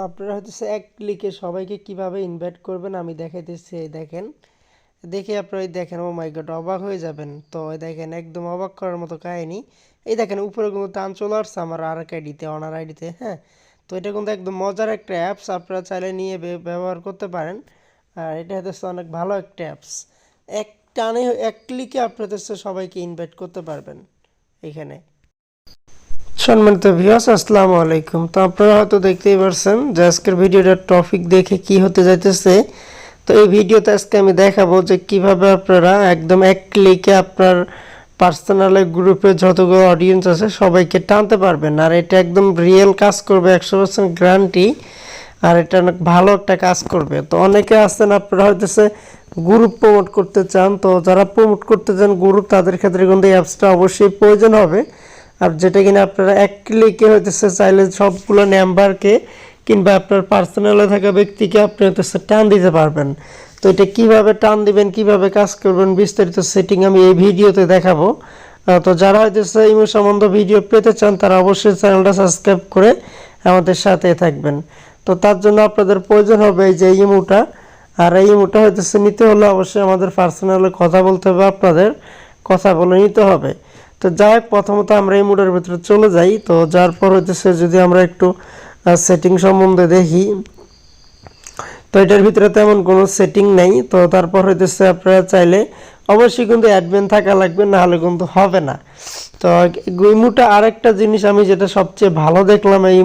আপনারা হচ্ছে এক ক্লিকে সবাইকে কিভাবে ইনভাইট করবেন আমি দেখাইতেছি। এই দেখেন, দেখে আপনারা এই দেখেন, ও মাই গড, অবাক হয়ে যাবেন। তো এই দেখেন, একদম অবাক করার মতো কাহিনী। এই দেখেন উপরে কিন্তু টান চলে আসছে আমার আর এক আইডিতে, অনার আইডিতে। হ্যাঁ, তো এটা কিন্তু একদম মজার একটা অ্যাপস, আপনারা চাইলে নিয়ে ব্যবহার করতে পারেন। আর এটা হচ্ছে অনেক ভালো একটা অ্যাপস। এক টানে এক ক্লিকে আপনাদের সবাইকে ইনভাইট করতে পারবেন এখানে। সম্মানিত ভিউয়ার্স, আসসালামু আলাইকুম। তো আপনারা হয়তো দেখতেই পারছেন যে আজকের ভিডিওটার টপিক দেখে কি হতে যাইতেছে। তো এই ভিডিওতে আজকে আমি দেখাবো যে কিভাবে আপনারা একদম এক ক্লিকে আপনার পার্সোনাল গ্রুপে যতগুলো অডিয়েন্স আছে সবাইকে টানতে পারবেন। আর এটা একদম রিয়েল কাজ করবে, 100% গ্যারান্টি। আর এটা অনেক ভালো একটা কাজ করবে। তো অনেকে আছেন আপনারা হয়তো গ্রুপ প্রমোট করতে চান, তো যারা প্রমোট করতে চান গ্রুপ, তাদের ক্ষেত্রে কিন্তু এই অ্যাপসটা অবশ্যই প্রয়োজন হবে। আর যেটা কিনা আপনারা এক ক্লিকে হইতেছে চাইলে সবগুলো নাম্বারকে কিংবা আপনার পার্সোনালে থাকা ব্যক্তিকে আপনি হইতেছে টান দিতে পারবেন। তো এটা কিভাবে টান দিবেন, কিভাবে কাজ করবেন, বিস্তারিত সেটিং আমি এই ভিডিওতে দেখাবো। তো যারা হইতেছে ইমো সম্বন্ধে ভিডিও পেতে চান তারা অবশ্যই চ্যানেলটা সাবস্ক্রাইব করে আমাদের সাথে থাকবেন। তো তার জন্য আপনাদের প্রয়োজন হবে এই যে ইমোটা। আর এই ইমোটা হইতেছে নিতে হলে অবশ্যই আমাদের পার্সোনালে কথা বলতে হবে, আপনাদের কথা বলে নিতে হবে। তো যাই হোক, প্রথমত আমরা এই মোডের ভিতরে চলে যাই। তো যার পর হইতেছে যদি আমরা একটু সেটিং সম্বন্ধে দেখি, তো এটার ভিতরে তেমন কোনো সেটিং নেই। তো তারপর হইতেছে আপনারা চাইলে অবশ্যই কিন্তু অ্যাডমিন থাকা লাগবে, না হলে কিন্তু হবে না। তো ইমোটা আরেকটা জিনিস আমি যেটা সবচেয়ে ভালো দেখলাম এই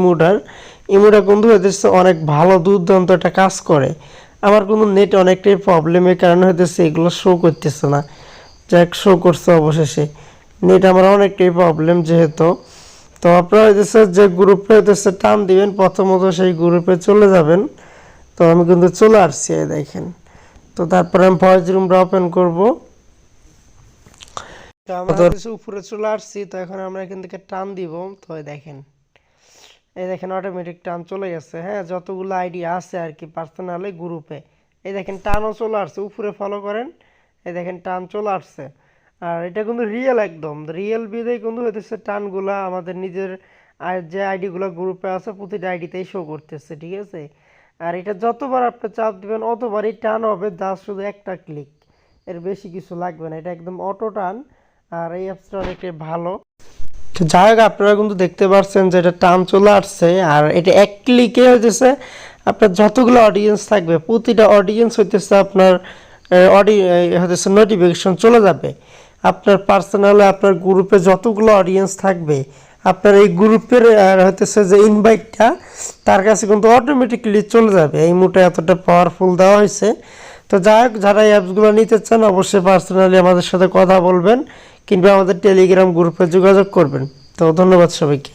ইমোটা কিন্তু হইতেছে অনেক ভালো দুর্দান্ত একটা কাজ করে। আমার কিন্তু নেট অনেকটাই প্রবলেমের কারণে হইতেছে এগুলো শো করতেছে না। যাক, শো করছে অবশেষে। নেট আমার অনেকটাই প্রবলেম যেহেতু। তো আপনারা হইতেছে যে গ্রুপে হইতেছে টান দিবেন, প্রথমত সেই গ্রুপে চলে যাবেন। তো আমি কিন্তু চলে আসছি, দেখেন। তো তারপরে আমি ভয়েস রুমটা ওপেন করব। তো আমরা উপরে চলে আসছি। তো এখন আমরা এখান থেকে টান দিব। তো দেখেন, এই দেখেন অটোমেটিক টান চলে গেছে। হ্যাঁ, যতগুলো আইডি আছে আর কি পার্সোনালি গ্রুপে, এই দেখেন টানও চলে আসছে। উপরে ফলো করেন, এই দেখেন টান চলে আসছে। আর এটা কিন্তু রিয়েল, একদম রিয়েল বিদেই কিন্তু হইতেছে টানগুলা আমাদের নিজের যে আইডিগুলো গ্রুপে আছে প্রতিটা আইডিতেই শো করতেছে, ঠিক আছে। আর এটা যতবার আপনি চাপ দিবেন অতবারই টান হবে, জাস্ট শুধু একটা ক্লিক, এর বেশি কিছু লাগবে না। এটা একদম অটো টান। আর এই অ্যাপসটা অনেকটাই ভালো। তো যাই হোক, আপনারা কিন্তু দেখতে পাচ্ছেন যে এটা টান চলে আসছে। আর এটা এক ক্লিকে হইতেছে আপনার যতগুলো অডিয়েন্স থাকবে প্রতিটা অডিয়েন্স হইতেছে আপনার হইতেছে নোটিফিকেশন চলে যাবে। আপনার পার্সোনালে আপনার গ্রুপে যতগুলো অডিয়েন্স থাকবে আপনার এই গ্রুপের হইতেছে যে ইনভাইটটা তার কাছে কিন্তু অটোমেটিক্যালি চলে যাবে। এই মুহূর্তে এতটা পাওয়ারফুল দেওয়া হয়েছে। তো যাই হোক, যারা এই অ্যাপসগুলো নিতে চান অবশ্যই পার্সোনালি আমাদের সাথে কথা বলবেন কিংবা আমাদের টেলিগ্রাম গ্রুপে যোগাযোগ করবেন। তো ধন্যবাদ সবাইকে।